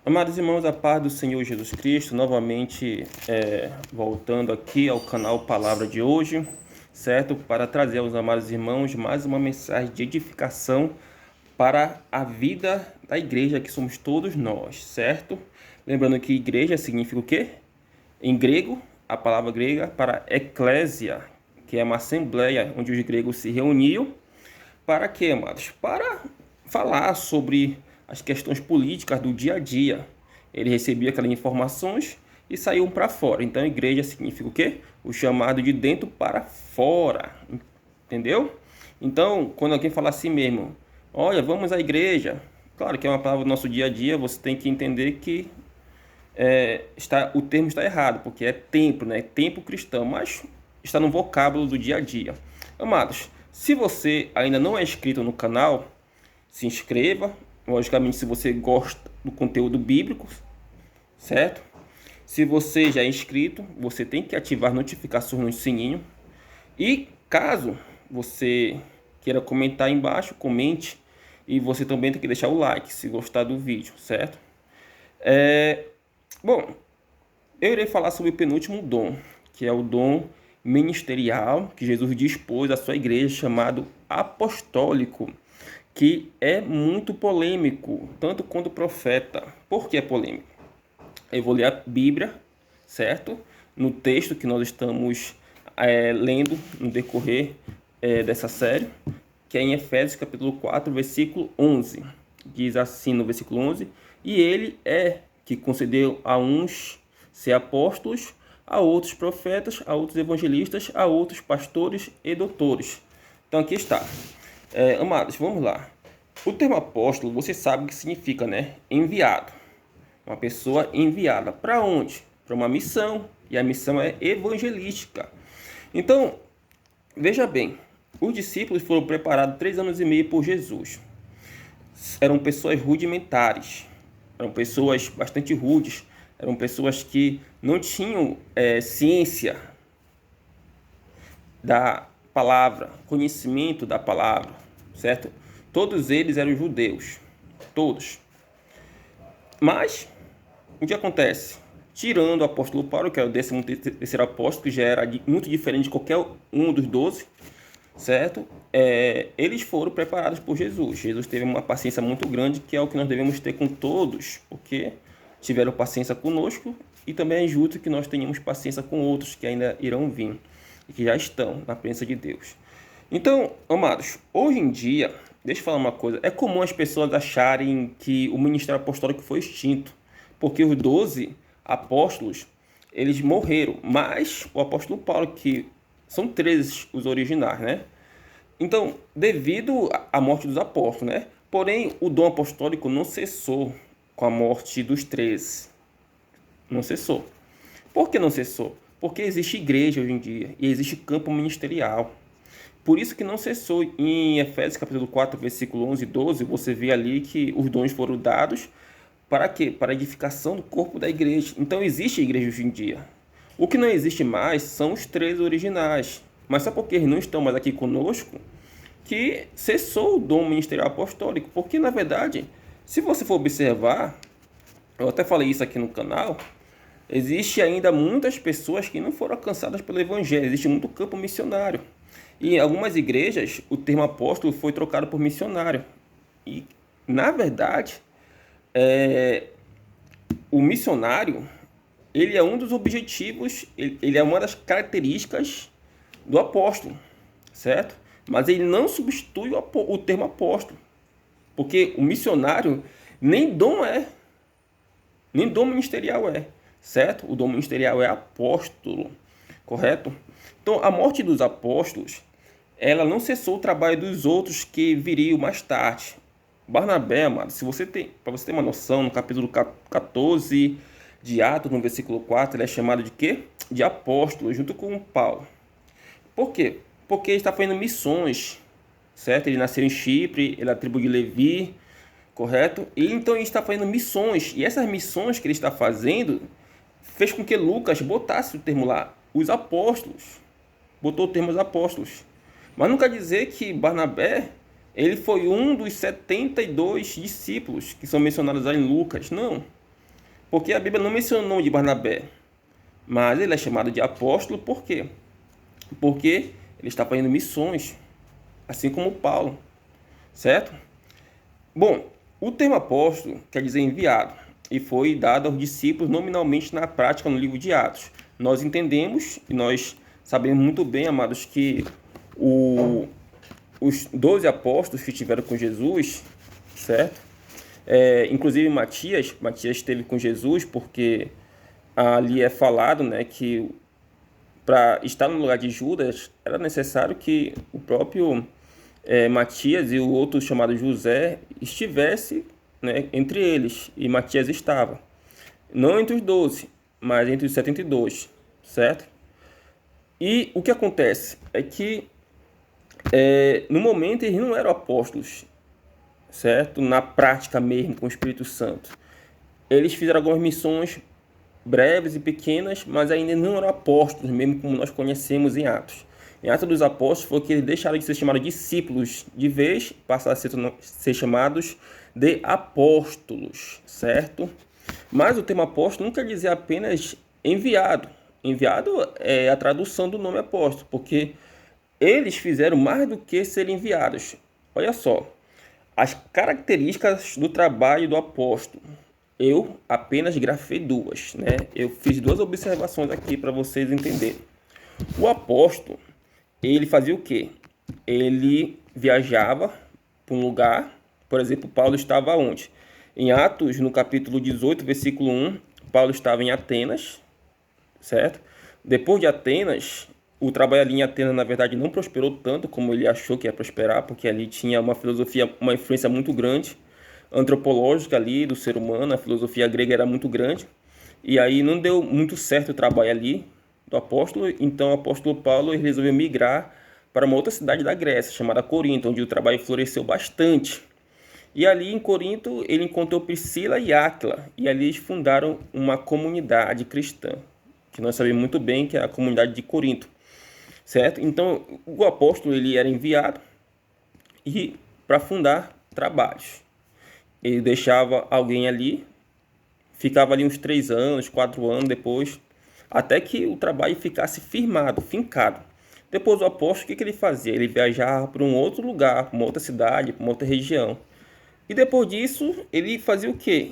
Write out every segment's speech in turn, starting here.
Amados irmãos, a paz do Senhor Jesus Cristo, novamente voltando aqui ao canal Palavra de hoje, certo? Para trazer aos amados irmãos mais uma mensagem de edificação para a vida da igreja, que somos todos nós, certo? Lembrando que igreja significa o quê? Em grego, a palavra grega para eclésia, que é uma assembleia onde os gregos se reuniam. Para quê, amados? Para falar sobre as questões políticas do dia a dia. Ele recebia aquelas informações e saíam para fora. Então, igreja significa o quê? O chamado de dentro para fora. Entendeu? Então, quando alguém fala assim mesmo, olha, vamos à igreja. Claro que é uma palavra do nosso dia a dia, você tem que entender que o termo está errado, porque é templo, né? Templo cristão, mas está no vocábulo do dia a dia. Amados, se você ainda não é inscrito no canal, se inscreva. Logicamente, se você gosta do conteúdo bíblico, certo? Se você já é inscrito, você tem que ativar notificações no sininho. E caso você queira comentar aí embaixo, comente. E você também tem que deixar o like se gostar do vídeo, certo? Bom, eu irei falar sobre o penúltimo dom, que é o dom ministerial que Jesus dispôs à sua igreja, chamado apostólico, que é muito polêmico, tanto quanto profeta. Por que é polêmico? Eu vou ler a Bíblia, certo? No texto que nós estamos lendo no decorrer dessa série, que é em Efésios capítulo 4, versículo 11. Diz assim no versículo 11: E ele é que concedeu a uns ser apóstolos, a outros profetas, a outros evangelistas, a outros pastores e doutores. Então aqui está. Amados, vamos lá. O termo apóstolo, você sabe o que significa, né? Enviado. Uma pessoa enviada. Para onde? Para uma missão. E a missão é evangelística. Então, veja bem. Os discípulos foram preparados 3 anos e meio por Jesus. Eram pessoas rudimentares. Eram pessoas bastante rudes. Eram pessoas que não tinham ciência da palavra, conhecimento da palavra, certo? Todos eles eram judeus, todos. Mas, o que acontece? Tirando o apóstolo Paulo, que era o 13º apóstolo, que já era muito diferente de qualquer um dos 12, certo? Eles foram preparados por Jesus. Jesus teve uma paciência muito grande, que é o que nós devemos ter com todos, porque tiveram paciência conosco, e também é justo que nós tenhamos paciência com outros que ainda irão vir e que já estão na presença de Deus. Então, amados, hoje em dia, deixa eu falar uma coisa, é comum as pessoas acharem que o ministério apostólico foi extinto, porque os 12 apóstolos, eles morreram, mas o apóstolo Paulo, que são 13 os originais, né? Então, devido à morte dos apóstolos, né? Porém, o dom apostólico não cessou com a morte dos 13. Não cessou. Por que não cessou? Porque existe igreja hoje em dia e existe campo ministerial. Por isso que não cessou. Em Efésios capítulo 4, versículo 11 e 12, você vê ali que os dons foram dados para quê? Para a edificação do corpo da igreja. Então existe igreja hoje em dia. O que não existe mais são os 13 originais. Mas só porque eles não estão mais aqui conosco, que cessou o dom ministerial apostólico. Porque, na verdade, se você for observar, eu até falei isso aqui no canal, existe ainda muitas pessoas que não foram alcançadas pelo evangelho. Existe muito campo missionário. E em algumas igrejas, o termo apóstolo foi trocado por missionário. E, na verdade, o missionário, ele é um dos objetivos, ele é uma das características do apóstolo, certo? Mas ele não substitui o termo apóstolo. Porque o missionário nem dom ministerial é, certo? O dom ministerial é apóstolo, correto? Então, a morte dos apóstolos, ela não cessou o trabalho dos outros que viriam mais tarde. Barnabé, amado, para você ter uma noção, no capítulo 14 de Atos, no versículo 4, ele é chamado de quê? De apóstolo, junto com Paulo. Por quê? Porque ele está fazendo missões, certo? Ele nasceu em Chipre, ele é da tribo de Levi, correto? E então ele está fazendo missões, e essas missões que ele está fazendo fez com que Lucas botasse o termo lá, os apóstolos. Botou o termo os apóstolos. Mas não quer dizer que Barnabé, ele foi um dos 72 discípulos que são mencionados aí em Lucas. Não. Porque a Bíblia não menciona o nome de Barnabé, mas ele é chamado de apóstolo por quê? Porque ele está fazendo missões, assim como Paulo, certo? Bom, o termo apóstolo quer dizer enviado e foi dado aos discípulos nominalmente na prática no livro de Atos. Nós entendemos e nós sabemos muito bem, amados, que os 12 apóstolos que estiveram com Jesus, certo? Inclusive Matias esteve com Jesus porque ali é falado, né, que para estar no lugar de Judas era necessário que o próprio Matias e o outro chamado José estivesse, né, entre eles, e Matias estava. Não entre os 12, mas entre os 72, certo? E o que acontece é que no momento eles não eram apóstolos, certo? Na prática mesmo, com o Espírito Santo. Eles fizeram algumas missões breves e pequenas, mas ainda não eram apóstolos, mesmo como nós conhecemos em Atos. Em Atos dos Apóstolos foi que eles deixaram de ser chamados discípulos de vez, passaram a ser chamados de apóstolos, certo? Mas o termo apóstolo não quer dizer apenas enviado. Enviado é a tradução do nome apóstolo, porque eles fizeram mais do que ser enviados. Olha só, as características do trabalho do apóstolo. Eu apenas grafei duas, né? Eu fiz duas observações aqui para vocês entenderem. O apóstolo, ele fazia o quê? Ele viajava para um lugar, por exemplo, Paulo estava onde? Em Atos, no capítulo 18, versículo 1, Paulo estava em Atenas, certo? Depois de Atenas, o trabalho ali em Atenas, na verdade, não prosperou tanto como ele achou que ia prosperar, porque ali tinha uma filosofia, uma influência muito grande, antropológica ali do ser humano, a filosofia grega era muito grande, e aí não deu muito certo o trabalho ali do apóstolo, então o apóstolo Paulo resolveu migrar para uma outra cidade da Grécia, chamada Corinto, onde o trabalho floresceu bastante. E ali em Corinto ele encontrou Priscila e Áquila, e ali eles fundaram uma comunidade cristã, que nós sabemos muito bem que é a comunidade de Corinto, certo? Então o apóstolo ele era enviado e para fundar trabalhos. Ele deixava alguém ali, ficava ali uns 3 anos, 4 anos depois, até que o trabalho ficasse firmado, fincado. Depois o apóstolo, o que ele fazia? Ele viajava para um outro lugar, para uma outra cidade, para uma outra região. E depois disso, ele fazia o quê?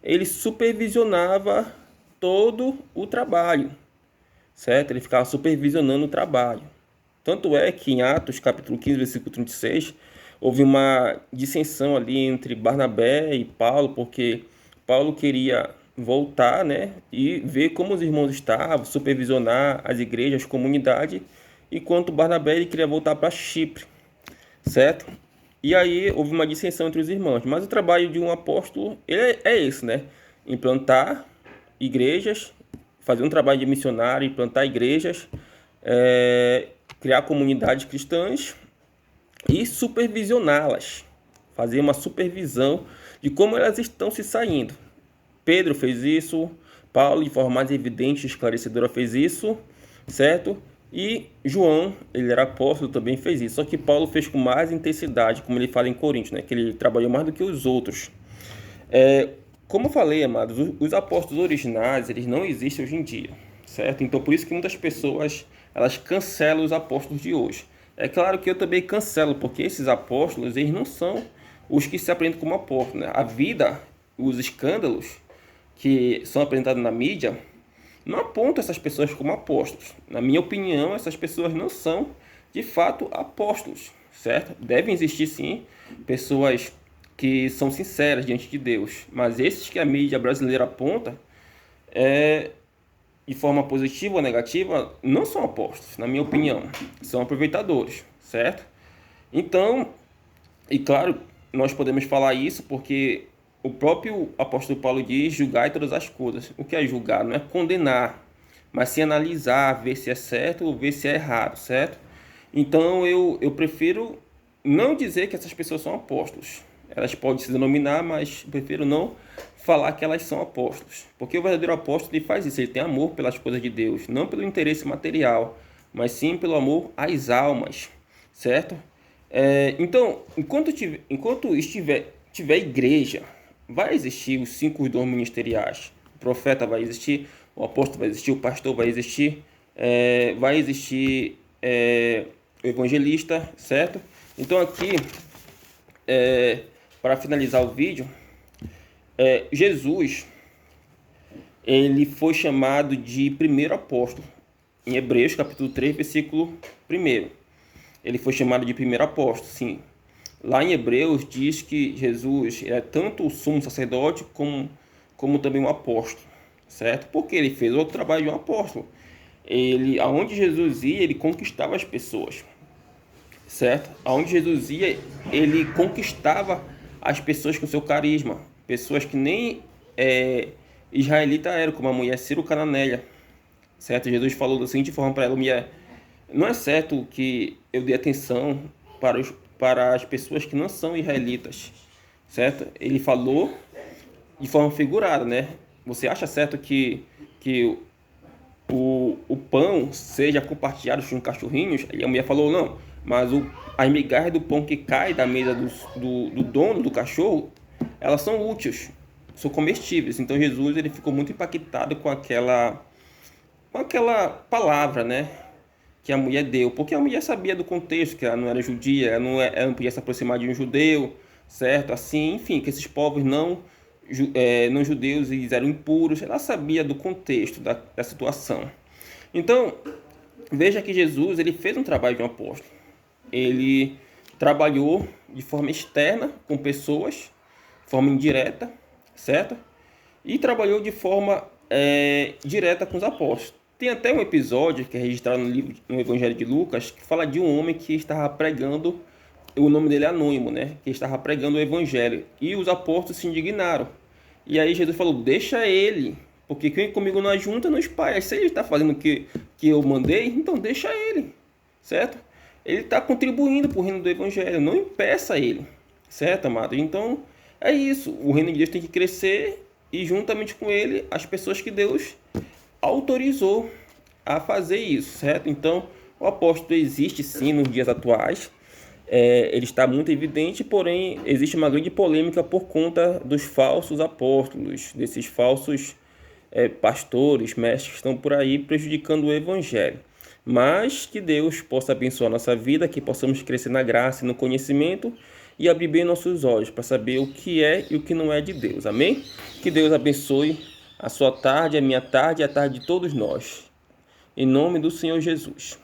Ele supervisionava todo o trabalho, certo? Ele ficava supervisionando o trabalho. Tanto é que em Atos, capítulo 15, versículo 36, houve uma dissensão ali entre Barnabé e Paulo, porque Paulo queria voltar, né, e ver como os irmãos estavam, supervisionar as igrejas, a comunidade, enquanto Barnabé ele queria voltar para Chipre, certo? E aí houve uma dissensão entre os irmãos. Mas o trabalho de um apóstolo ele é esse, né? Implantar igrejas, fazer um trabalho de missionário, implantar igrejas, criar comunidades cristãs e supervisioná-las, fazer uma supervisão de como elas estão se saindo. Pedro fez isso, Paulo, de forma mais evidente e esclarecedora, fez isso, certo? E João, ele era apóstolo, também fez isso. Só que Paulo fez com mais intensidade, como ele fala em Coríntios, né? Que ele trabalhou mais do que os outros. Como eu falei, amados, os apóstolos originais, eles não existem hoje em dia, certo? Então, por isso que muitas pessoas, elas cancelam os apóstolos de hoje. É claro que eu também cancelo, porque esses apóstolos, eles não são os que se apresentam como apóstolos, né? A vida, os escândalos que são apresentados na mídia, não apontam essas pessoas como apóstolos. Na minha opinião, essas pessoas não são, de fato, apóstolos, certo? Devem existir, sim, pessoas que são sinceras diante de Deus, mas esses que a mídia brasileira aponta, de forma positiva ou negativa, não são apóstolos, na minha opinião. São aproveitadores, certo? Então, e claro, nós podemos falar isso porque o próprio apóstolo Paulo diz: julgai todas as coisas. O que é julgar? Não é condenar, mas sim analisar, ver se é certo ou ver se é errado, certo? Então eu prefiro não dizer que essas pessoas são apóstolos. Elas podem se denominar, mas eu prefiro não falar que elas são apóstolos. Porque o verdadeiro apóstolo ele faz isso, ele tem amor pelas coisas de Deus, não pelo interesse material, mas sim pelo amor às almas, certo? Então, enquanto tiver igreja, vai existir os 5 dons ministeriais. o profeta vai existir, o apóstolo vai existir, o pastor vai existir, vai existir o evangelista, certo? Então aqui, para finalizar o vídeo, Jesus, ele foi chamado de primeiro apóstolo. Em Hebreus, capítulo 3, versículo 1. Ele foi chamado de primeiro apóstolo, sim. Lá em Hebreus diz que Jesus é tanto o sumo sacerdote como também um apóstolo, certo? Porque ele fez outro trabalho de um apóstolo. Aonde Jesus ia, ele conquistava as pessoas, certo? Aonde Jesus ia, ele conquistava as pessoas com seu carisma. Pessoas que nem israelita eram, como a mulher Ciro-Cananeia, certo? Jesus falou da seguinte forma para ela: mulher, não é certo que eu dê atenção para as pessoas que não são israelitas, certo? Ele falou de forma figurada, né? Você acha certo que o pão seja compartilhado com cachorrinhos? E a mulher falou: não, mas as migalhas do pão que cai da mesa do dono do cachorro, elas são úteis, são comestíveis. Então Jesus, ele ficou muito impactado com aquela palavra, né, que a mulher deu, porque a mulher sabia do contexto, que ela não era judia, ela não podia se aproximar de um judeu, certo? Assim, enfim, que esses povos não judeus, eles eram impuros. Ela sabia do contexto da situação. Então, veja que Jesus, ele fez um trabalho de um apóstolo. Ele trabalhou de forma externa com pessoas, de forma indireta, certo? E trabalhou de forma direta com os apóstolos. Tem até um episódio que é registrado no Evangelho de Lucas, que fala de um homem que estava pregando, o nome dele é anônimo, né? Que estava pregando o Evangelho. E os apóstolos se indignaram. E aí Jesus falou: deixa ele, porque quem comigo não ajunta não espalha. Se ele está fazendo o que eu mandei, então deixa ele, certo? Ele está contribuindo para o reino do Evangelho, não impeça ele, certo, amado? Então é isso, o reino de Deus tem que crescer, e juntamente com ele as pessoas que Deus autorizou a fazer isso, certo? Então o apóstolo existe sim nos dias atuais, ele está muito evidente, porém existe uma grande polêmica por conta dos falsos apóstolos, desses falsos pastores, mestres que estão por aí prejudicando o evangelho. Mas que Deus possa abençoar a nossa vida, que possamos crescer na graça e no conhecimento e abrir bem nossos olhos para saber o que é e o que não é de Deus. Amém? Que Deus abençoe a sua tarde, a minha tarde e a tarde de todos nós. Em nome do Senhor Jesus.